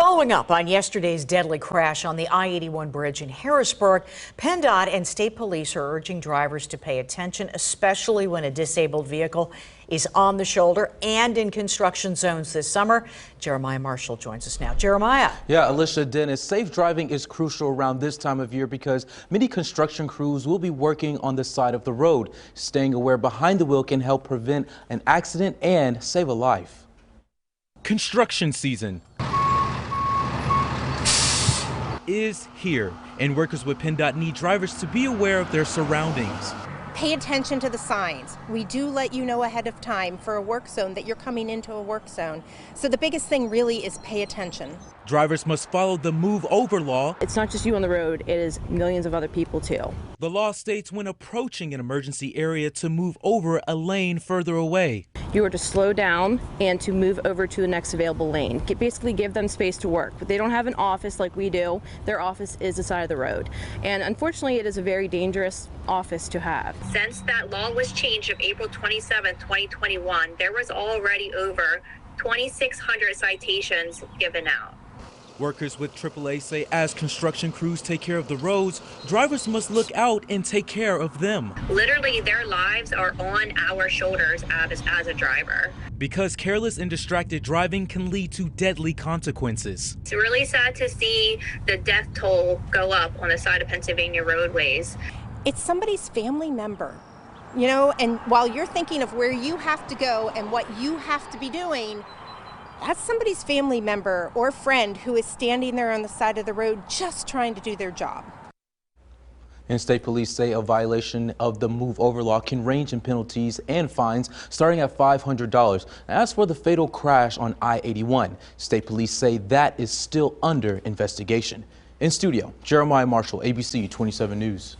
Following up on yesterday's deadly crash on the I-81 bridge in Harrisburg, PennDOT and state police are urging drivers to pay attention, especially when a disabled vehicle is on the shoulder and in construction zones this summer. Jeremiah Marshall joins us now. Jeremiah. Yeah, Alicia, Dennis, safe driving is crucial around this time of year because many construction crews will be working on the side of the road. Staying aware behind the wheel can help prevent an accident and save a life. Construction season is here, and workers with PennDOT need drivers to be aware of their surroundings. Pay attention to the signs. We do let you know ahead of time for a work zone that you're coming into a work zone. So the biggest thing really is pay attention. Drivers must follow the move over law. It's not just you on the road, it is millions of other people too. The law states when approaching an emergency area to move over a lane further away. You are to slow down and to move over to the next available lane. Basically give them space to work. But they don't have an office like we do. Their office is the side of the road. And unfortunately, it is a very dangerous office to have. Since that law was changed of April 27, 2021, there was already over 2,600 citations given out. Workers with AAA say as construction crews take care of the roads, drivers must look out and take care of them. Literally, their lives are on our shoulders as a driver. Because careless and distracted driving can lead to deadly consequences. It's really sad to see the death toll go up on the side of Pennsylvania roadways. It's somebody's family member, you know, and while you're thinking of where you have to go and what you have to be doing, that's somebody's family member or friend who is standing there on the side of the road just trying to do their job. And state police say a violation of the move over law can range in penalties and fines starting at $500. As for the fatal crash on I-81, state police say that is still under investigation. In studio, Jeremiah Marshall, ABC 27 News.